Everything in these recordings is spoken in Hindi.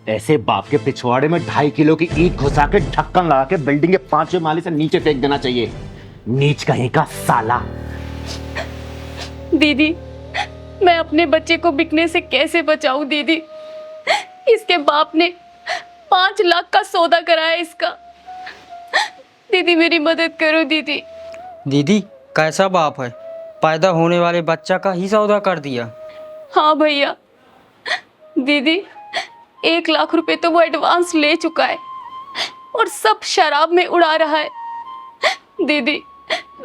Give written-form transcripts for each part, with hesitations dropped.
ऐसे बाप के पिछवाड़े में 2.5 किलो की ईंट घुसा के ढक्कन लगा के बिल्डिंग के 5वें माले से नीचे फेंक देना चाहिए। नीच कहीं का साला। दीदी, मैं अपने बच्चे को बिकने से कैसे बचाऊं दीदी? इसके बाप ने 5 लाख का सौदा कराया इसका। दीदी मेरी मदद करो दीदी। दीदी कैसा बाप है, पैदा होने वाले बच्चा का ही सौदा कर दिया। हाँ भैया, दीदी 1 लाख रुपए तो वो एडवांस ले चुका है और सब शराब में उड़ा रहा है। दीदी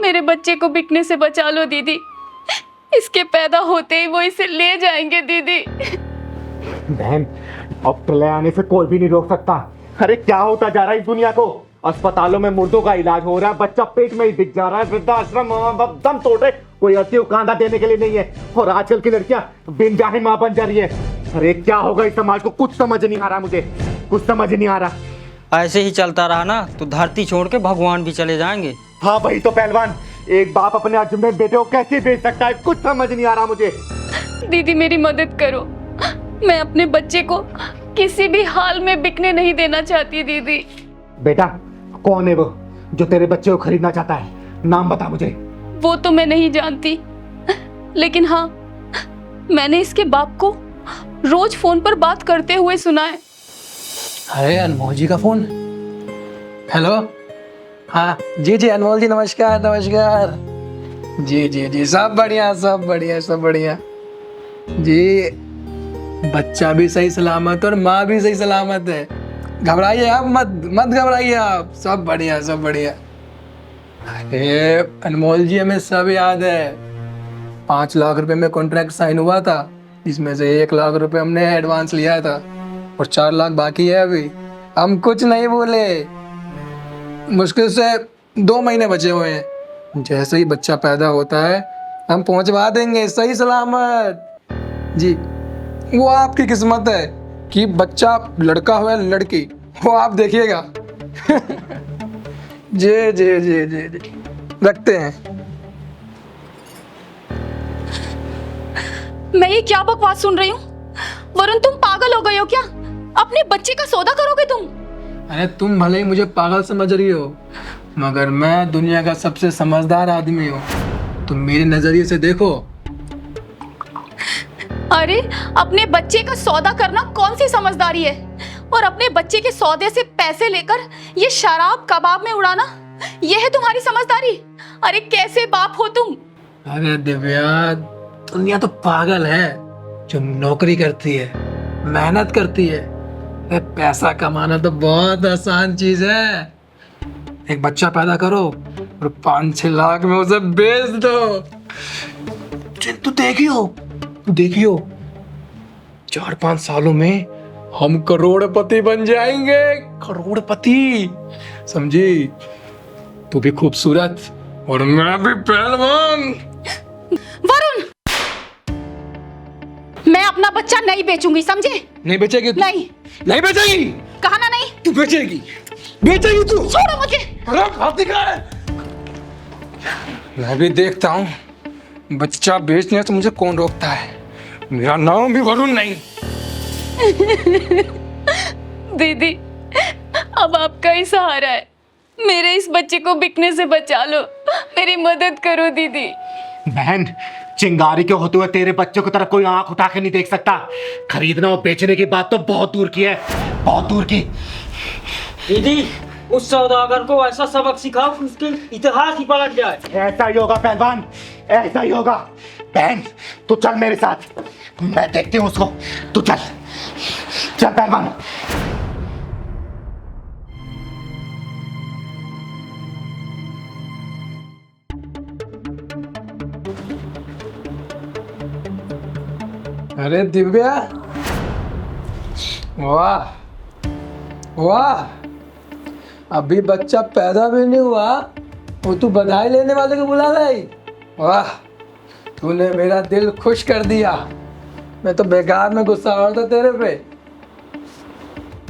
मेरे बच्चे को बिकने से बचा लो दीदी, इसके पैदा होते ही वो इसे ले जाएंगे दीदी। बहन, अब प्रलय आने से कोई भी नहीं रोक सकता। अरे क्या होता जा रहा है इस दुनिया को? अस्पतालों में मुर्दों का इलाज हो रहा है, बच्चा पेट में ही दिख जा रहा है, वृद्धाश्रम दम तोड़ रहे, कोई अति कांधा देने के लिए नहीं है, और आजकल की लड़कियां बिन जाने मां बन जा रही है। अरे क्या होगा इस समाज को? कुछ समझ नहीं आ रहा, मुझे कुछ समझ नहीं आ रहा। ऐसे ही चलता रहा ना तो धरती छोड़ के भगवान भी चले जाएंगे। हाँ वही तो पहलवान, एक बाप अपने अजनबी बेटे को कैसे बेच सकता है? कुछ समझ नहीं आ रहा मुझे। दीदी मेरी मदद करो, मैं अपने बच्चे को किसी भी हाल में बिकने नहीं देना चाहती दीदी। बेटा कौन है वो जो तेरे बच्चे को खरीदना चाहता है? नाम बता मुझे। वो तो मैं नहीं जानती, लेकिन हाँ मैंने इसके बाप को रोज फोन पर बात करते हुए सुना है। अरे अनमोल जी का फोन। हेलो, हाँ जी जी अनमोल जी, नमस्कार नमस्कार। जी जी जी, सब बढ़िया सब बढ़िया सब बढ़िया जी। बच्चा भी सही सलामत और माँ भी सही सलामत है, घबराइए आप मत मत घबराइए आप, सब बढ़िया सब बढ़िया। अरे अनमोल जी हमें सब याद है, 5 लाख रुपए में कॉन्ट्रैक्ट साइन हुआ था, जिसमें से 1 लाख रुपए हमने एडवांस लिया था और 4 लाख बाकी है अभी। हम कुछ नहीं बोले, मुश्किल से 2 महीने बचे हुए हैं। जैसे ही बच्चा पैदा होता है हम पहुंचवा देंगे सही सलामत जी। वो आपकी किस्मत है कि बच्चा लड़का हो या लड़की, वो आप देखिएगा। जी जी जी जी जी, रखते हैं। मैं ये क्या बकवास सुन रही हूँ? वरुण तुम पागल हो गए हो क्या? अपने बच्चे का सौदा करोगे तुम? अरे तुम भले ही मुझे पागल समझ रही हो, मगर मैं दुनिया का सबसे समझदार आदमी हूँ। तुम मेरे नजरिए से देखो। अरे अपने बच्चे का सौदा करना कौन सी समझदारी है? और अपने बच्चे के सौदे से पैसे लेकर ये शराब कबाब में उड़ाना, ये है तुम्हारी समझदारी? अरे कैसे बाप हो तुम? अरे दिव्या, दुनिया तो पागल है जो नौकरी करती है, मेहनत करती है। अरे पैसा कमाना तो बहुत आसान चीज है। एक बच्चा पैदा करो और 5-6 लाख में उसे बेच दो। तू देखियो 4-5 सालों में हम करोड़पति बन जाएंगे, करोड़पति। समझी? तू भी खूबसूरत और मैं भी पहलवान। वरुण, मैं अपना बच्चा नहीं बेचूंगी, समझे? नहीं बेचेगी तू? नहीं बेचेगी। कहा ना नहीं? तू बेचेगी तू। छोड़ो मुझे। अरे हाथी का है। मैं भी देखता हूँ बच्चा बेचने से मुझे कौन रोकता है। मेरा नाम भी वरुण नहीं। दीदी अब आपका ही सहारा है, मेरे इस बच्चे को बिकने से बचा लो, मेरी मदद करो दीदी। बहन, चिंगारी के होते हुए तेरे बच्चे की तरफ कोई आंख उठा के नहीं देख सकता। खरीदना और बेचने की बात तो बहुत दूर की है, बहुत दूर की। दीदी उस सौदागर को ऐसा सबक सिखाओ कि उसके इतिहास ही पलट जाए। ऐसा ही होगा पहलवान, ऐसा ही होगा। बहन तू चल मेरे साथ, मैं देखती हूँ उसको। तू चल चल पहलवान। अरे दिव्या, वाह वाह, अभी बच्चा पैदा भी नहीं हुआ वो तू बधाई लेने वाले को बुला रही। वाह, तूने मेरा दिल खुश कर दिया। मैं तो बेकार में गुस्सा हो रहा था तेरे पे।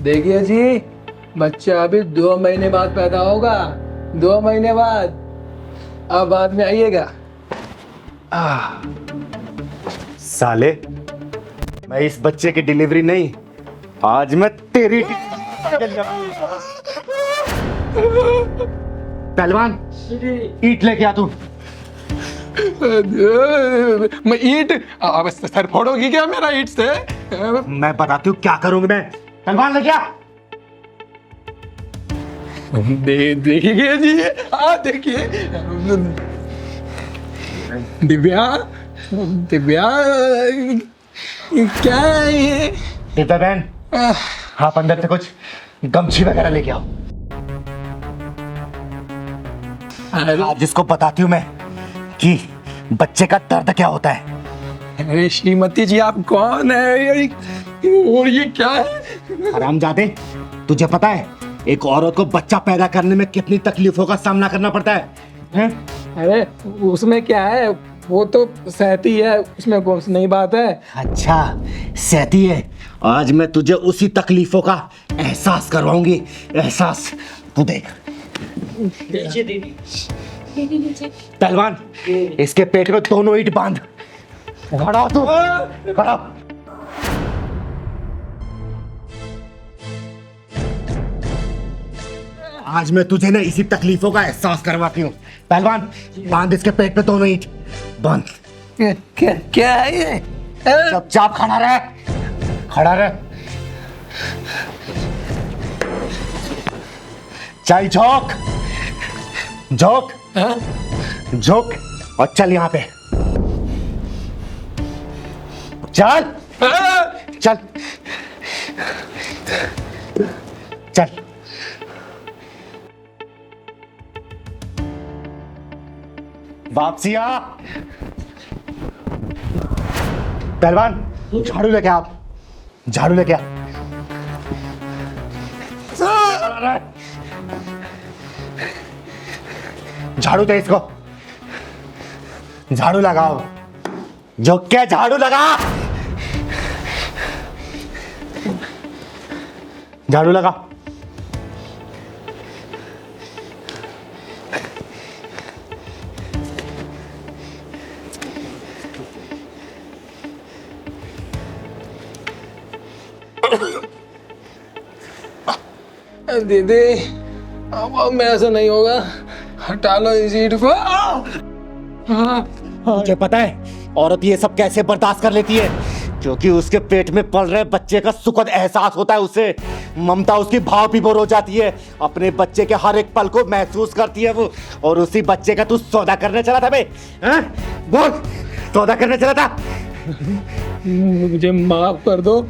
देखिए जी, बच्चा अभी 2 महीने बाद पैदा होगा, 2 महीने बाद। अब बाद में आइएगा। साले, मैं इस बच्चे की डिलीवरी नहीं, आज मैं तेरी पहलवान ईंट लेके आ तू। मैं ईंट अब सर फोड़ोगी क्या मेरा ईंट से? मैं बताती हूँ क्या करूंगी मैं। पहलवान लेके आ। देखिए जी, देखिए दिव्या, दिव्या क्या है ये? दिव्या बहन, आप अंदर से कुछ गमछी वगैरह लेके आओ। आज जिसको बताती हूँ मैं कि बच्चे का दर्द क्या होता है। अरे श्रीमती जी, आप कौन है और ये क्या है? हरामजादे, तुझे पता है एक औरत को बच्चा पैदा करने में कितनी तकलीफों का सामना करना पड़ता है, हैं? अरे उसमें क्या है, वो तो सहती है, उसमें कौन सी नई बात है। अच्छा सहती है। आज मैं तुझे उसी तकलीफों का एहसास करवाऊंगी। एहसास तू देख। नीचे दीदी। दीदी नीचे। पहलवान इसके पेट में दोनों ईंट बांध। खड़ा हो तू, खड़ा हो। आज मैं तुझे ना इसी तकलीफों का एहसास करवाती हूँ। पहलवान बांध इसके पेट पे दोनों ईंट बांध। क्या है ये? चुपचाप खड़ा रह, खड़ा रह। चल झोंक, झोंक, झोंक और चल यहाँ पे। चल चल चल। वापसी आ। पहलवान झाड़ू लेके आप, झाड़ू लेके आ। झाड़ू दे इसको, झाड़ू लगाओ। जो क्या झाड़ू लगा, झाड़ू लगा। दीदी अब मेरे ऐसा नहीं होगा, हटा लो इस ईंट को। मुझे पता है औरत ये सब कैसे बर्दाश्त कर लेती है, क्योंकि उसके पेट में पल रहे बच्चे का सुखद एहसास होता है उसे। ममता उसकी भाव विभोर हो जाती है, अपने बच्चे के हर एक पल को महसूस करती है वो। और उसी बच्चे का तू सौदा करने चला था बे, हैं? बोल, सौदा करने चला था? मुझे माफ कर दो,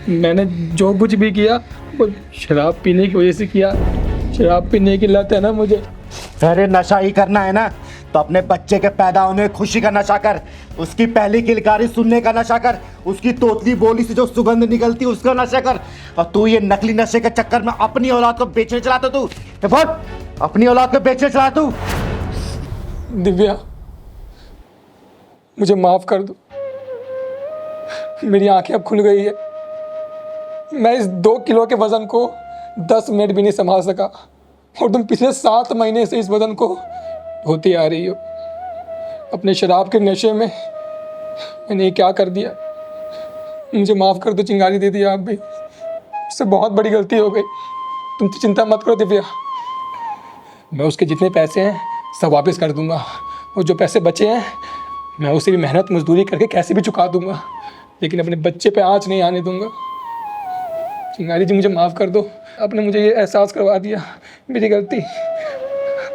मैंने जो कुछ भी किया वो शराब पीने की वजह से किया। शराब पीने की लत है ना मुझे। अरे नशा ही करना है ना, तो अपने बच्चे के पैदा होने खुशी का नशा कर, उसकी पहली किलकारी सुनने का नशा कर, उसकी तोतली बोली से जो सुगंध निकलती है उसका नशा कर। और तू ये नकली नशे के चक्कर में अपनी औलाद को बेचने चला तू। बोल, अपनी औलाद को बेचने चला तू। दिव्या मुझे माफ कर दो, मेरी आंखें अब खुल गई है। मैं इस 2 किलो के वजन को 10 मिनट भी नहीं संभाल सका, और तुम पिछले 7 महीने से इस वजन को ढोती आ रही हो। अपने शराब के नशे में मैंने ये क्या कर दिया, मुझे माफ़ कर दो चिंगारी दीदी, आप भी, इससे बहुत बड़ी गलती हो गई। तुम तो चिंता मत करो दिव्या, मैं उसके जितने पैसे हैं सब वापस कर दूंगा, और जो पैसे बचे हैं मैं उसे भी मेहनत मजदूरी करके कैसे भी चुका दूंगा, लेकिन अपने बच्चे पे आँच नहीं आने दूंगा। चिंगारी जी मुझे माफ़ कर दो, आपने मुझे ये एहसास करवा दिया, मेरी गलती,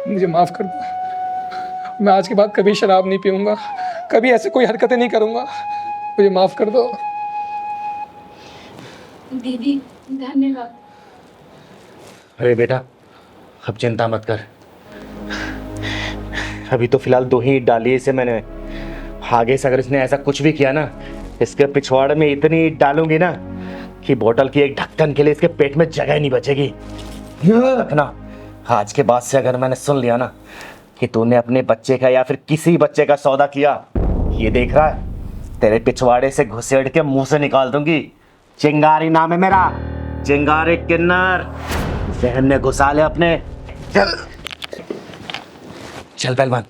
मुझे माफ़ कर दो। मैं आज के बाद कभी शराब नहीं पीऊँगा, कभी ऐसे कोई हरकतें नहीं करूँगा, मुझे माफ़ कर दो। दीदी धन्यवाद। अरे बेटा अब चिंता मत कर, अभी तो फिलहाल 2 ही डाली इसे मैंने। आगे से अगर इसने ऐसा कुछ भी किया ना, इसके पिछवाड़े में इतनी डालूंगी ना कि बोतल की एक ढक्कन के लिए इसके पेट में जगह नहीं बचेगी। रखना, आज के बाद से अगर मैंने सुन लिया ना कि तूने अपने बच्चे का या फिर किसी बच्चे का सौदा किया, ये देख रहा है, तेरे पिछवाड़े से घुसेड़ के मुंह से निकाल दूंगी। चिंगारी नाम है मेरा, चिंगारी किन्नर। जहन में घुसा ले अपने। चल चल पहलवान।